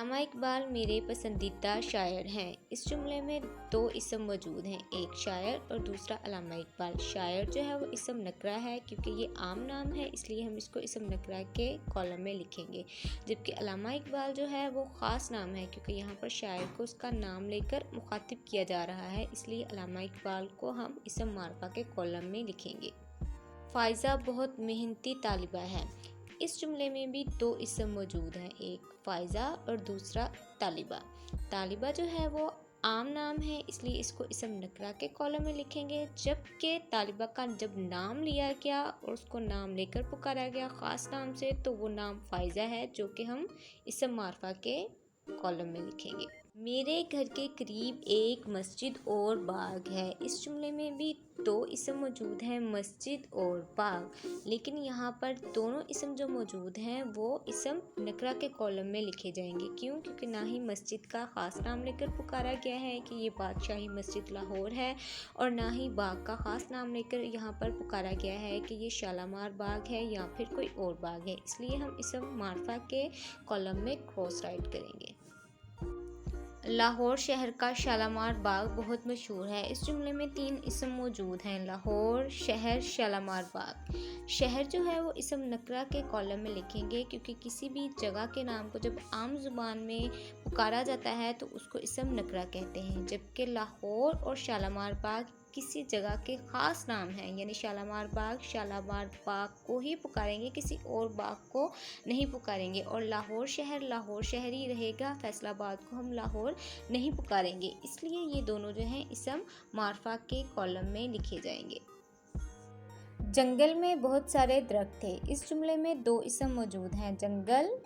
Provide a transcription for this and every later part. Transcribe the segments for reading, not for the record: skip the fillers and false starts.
علامہ اقبال میرے پسندیدہ شاعر ہیں۔ اس جملے میں دو اسم موجود ہیں، ایک شاعر اور دوسرا علامہ اقبال۔ شاعر جو ہے وہ اسم نکرہ ہے کیونکہ یہ عام نام ہے، اس لیے ہم اس کو اسم نکرہ کے کالم میں لکھیں گے، جبکہ علامہ اقبال جو ہے وہ خاص نام ہے کیونکہ یہاں پر شاعر کو اس کا نام لے کر مخاطب کیا جا رہا ہے، اس لیے علامہ اقبال کو ہم اسم معرفہ کے کالم میں لکھیں گے۔ فائزہ بہت محنتی طالبہ ہے۔ اس جملے میں بھی دو اسم موجود ہیں، ایک فائزہ اور دوسرا طالبہ۔ طالبہ جو ہے وہ عام نام ہے، اس لیے اس کو اسم نکرہ کے کالم میں لکھیں گے، جبکہ طالبہ کا جب نام لیا گیا اور اس کو نام لے کر پکارا گیا خاص نام سے، تو وہ نام فائزہ ہے جو کہ ہم اسم معرفہ کے کالم میں لکھیں گے۔ میرے گھر کے قریب ایک مسجد اور باغ ہے۔ اس جملے میں بھی دو اسم موجود ہیں، مسجد اور باغ، لیکن یہاں پر دونوں اسم جو موجود ہیں وہ اسم نکرہ کے کالم میں لکھے جائیں گے۔ کیوں؟ کیونکہ نہ ہی مسجد کا خاص نام لے کر پکارا گیا ہے کہ یہ بادشاہی مسجد لاہور ہے، اور نہ ہی باغ کا خاص نام لے کر یہاں پر پکارا گیا ہے کہ یہ شالامار باغ ہے یا پھر کوئی اور باغ ہے، اس لیے ہم اسم معرفہ کے کالم میں کراس رائٹ کریں گے۔ لاہور شہر کا شالامار باغ بہت مشہور ہے۔ اس جملے میں تین اسم موجود ہیں، لاہور، شہر، شالامار باغ۔ شہر جو ہے وہ اسم نکرہ کے کالم میں لکھیں گے کیونکہ کسی بھی جگہ کے نام کو جب عام زبان میں پکارا جاتا ہے تو اس کو اسم نکرہ کہتے ہیں، جبکہ لاہور اور شالامار باغ کسی جگہ کے خاص نام ہیں، یعنی شالامار باغ کو ہی پکاریں گے، کسی اور باغ کو نہیں پکاریں گے، اور لاہور شہر ہی رہے گا، فیصل آباد کو ہم لاہور نہیں پکاریں گے، اس لیے یہ دونوں جو ہیں اسم معرفہ کے کالم میں لکھے جائیں گے۔ جنگل میں بہت سارے درخت تھے۔ اس جملے میں دو اسم موجود ہیں، جنگل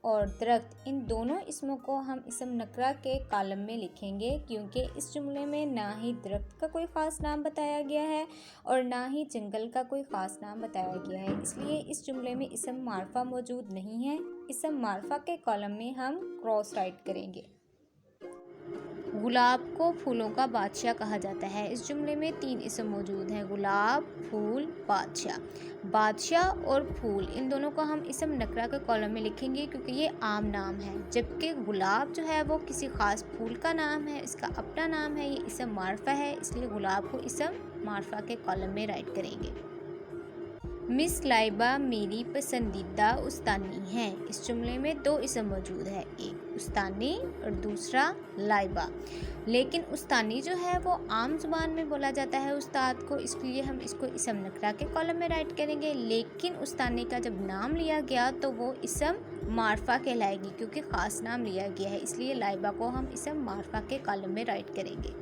اور درخت، ان دونوں اسموں کو ہم اسم نکرہ کے کالم میں لکھیں گے کیونکہ اس جملے میں نہ ہی درخت کا کوئی خاص نام بتایا گیا ہے اور نہ ہی جنگل کا کوئی خاص نام بتایا گیا ہے، اس لیے اس جملے میں اسم معرفہ موجود نہیں ہے۔ اسم معرفہ کے کالم میں ہم کراس رائٹ کریں گے۔ گلاب کو پھولوں کا بادشاہ کہا جاتا ہے۔ اس جملے میں تین اسم موجود ہیں، گلاب، پھول، بادشاہ۔ بادشاہ اور پھول ان دونوں کو ہم اسم نکرہ کے کالم میں لکھیں گے کیونکہ یہ عام نام ہے، جبکہ گلاب جو ہے وہ کسی خاص پھول کا نام ہے، اس کا اپنا نام ہے، یہ اسم معرفہ ہے، اس لیے گلاب کو اسم معرفہ کے کالم میں رائٹ کریں گے۔ مس لائبہ میری پسندیدہ استانی ہیں۔ اس جملے میں دو اسم موجود ہیں، ایک استانی اور دوسرا لائبہ، لیکن استانی جو ہے وہ عام زبان میں بولا جاتا ہے استاد کو، اس لیے ہم اس کو اسم نکرہ کے کالم میں رائٹ کریں گے، لیکن استانی کا جب نام لیا گیا تو وہ اسم معرفہ کہلائے گی کیونکہ خاص نام لیا گیا ہے، اس لیے لائبہ کو ہم اسم معرفہ کے کالم میں رائٹ کریں گے۔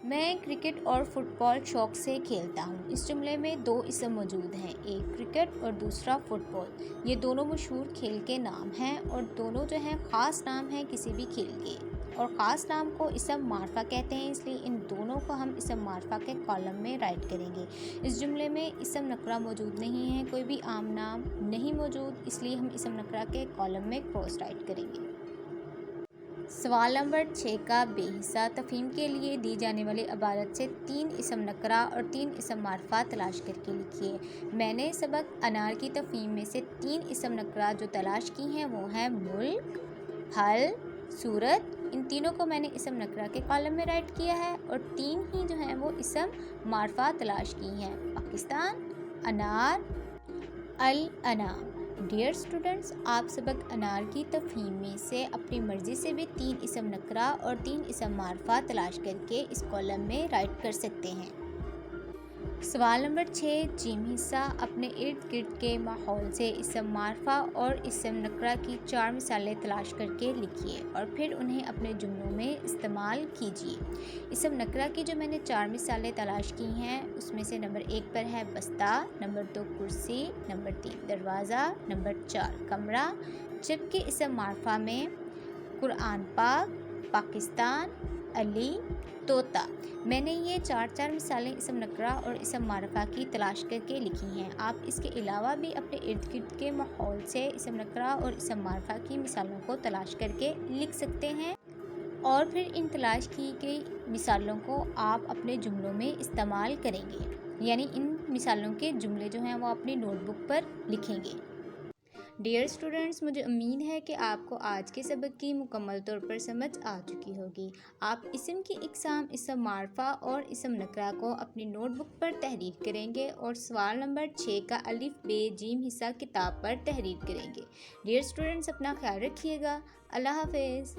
میں کرکٹ اور فٹ بال شوق سے کھیلتا ہوں۔ اس جملے میں دو اسم موجود ہیں، ایک کرکٹ اور دوسرا فٹ بال، یہ دونوں مشہور کھیل کے نام ہیں اور دونوں جو ہیں خاص نام ہیں کسی بھی کھیل کے، اور خاص نام کو اسم معرفہ کہتے ہیں، اس لیے ان دونوں کو ہم اسم معرفہ کے کالم میں رائٹ کریں گے۔ اس جملے میں اسم نکرہ موجود نہیں ہے، کوئی بھی عام نام نہیں موجود، اس لیے ہم اسم نکرہ کے کالم میں کراس رائٹ کریں گے۔ سوال نمبر 6 کا بے حصہ تفہیم کے لیے دی جانے والی عبارت سے 3 اسم نکرہ اور 3 اسم معرفہ تلاش کر کے لکھیے۔ میں نے سبق انار کی تفہیم میں سے 3 اسم نکرہ جو تلاش کی ہیں وہ ہیں ملک، پھل، صورت، ان تینوں کو میں نے اسم نکرہ کے کالم میں رائٹ کیا ہے، اور 3 ہی جو ہیں وہ اسم معرفہ تلاش کی ہیں، پاکستان، انار، الانعام۔ ڈیئر اسٹوڈنٹس، آپ سبق انار کی تفہیم میں سے اپنی مرضی سے بھی 3 اسم نکرہ اور 3 اسم معرفہ تلاش کر کے اس کالم میں رائٹ کر سکتے ہیں۔ سوال نمبر 6 جیم حصہ اپنے ارد گرد کے ماحول سے اسم معرفہ اور اسم نکرہ کی 4 مثالیں تلاش کر کے لکھیے اور پھر انہیں اپنے جملوں میں استعمال کیجیے۔ اسم نکرہ کی جو میں نے 4 مثالیں تلاش کی ہیں اس میں سے نمبر 1 پر ہے بستہ، نمبر 2 کرسی، نمبر 3 دروازہ، نمبر 4 کمرہ، جبکہ اسم معرفہ میں قرآن پاک، پاکستان، علی، طوطا۔ میں نے یہ 4 مثالیں اسم نکرہ اور اسم معرفہ کی تلاش کر کے لکھی ہیں۔ آپ اس کے علاوہ بھی اپنے ارد گرد کے ماحول سے اسم نکرہ اور اسم معرفہ کی مثالوں کو تلاش کر کے لکھ سکتے ہیں، اور پھر ان تلاش کی گئی مثالوں کو آپ اپنے جملوں میں استعمال کریں گے، یعنی ان مثالوں کے جملے جو ہیں وہ اپنی نوٹ بک پر لکھیں گے۔ ڈیئر اسٹوڈنٹس، مجھے امید ہے کہ آپ کو آج کے سبق کی مکمل طور پر سمجھ آ چکی ہوگی۔ آپ اسم کی اقسام، اسم معرفہ اور اسم نکرہ کو اپنی نوٹ بک پر تحریر کریں گے اور سوال نمبر 6 کا الف ب ج حصہ کتاب پر تحریر کریں گے۔ ڈیئر اسٹوڈنٹس، اپنا خیال رکھیے گا۔ اللہ حافظ۔